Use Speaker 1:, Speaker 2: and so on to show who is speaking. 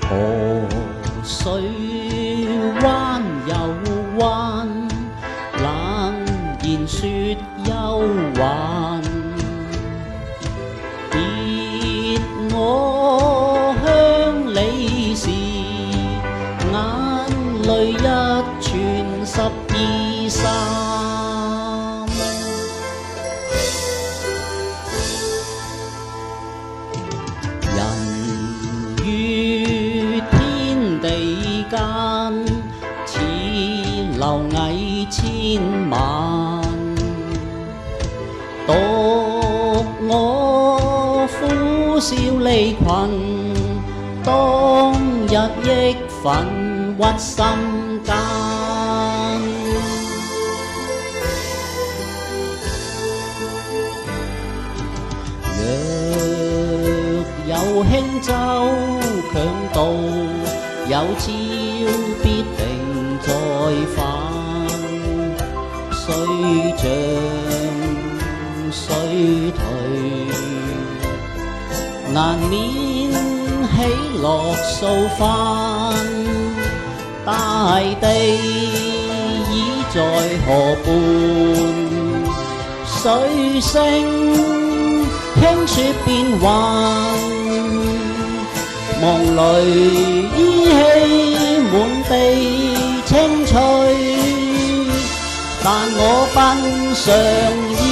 Speaker 1: 河水彎又彎，冷然說憂患，別我鄉里時，眼淚一傳12、3。人於天地間，似螻蟻千萬，獨我苦笑離群，當日憶憤鬱心間。若有輕舟強渡，有朝必定再返。雖漲雖退，難免喜樂數番。大地已在河畔，水聲輕說變幻，夢裏依稀滿地青翠，但我奔上已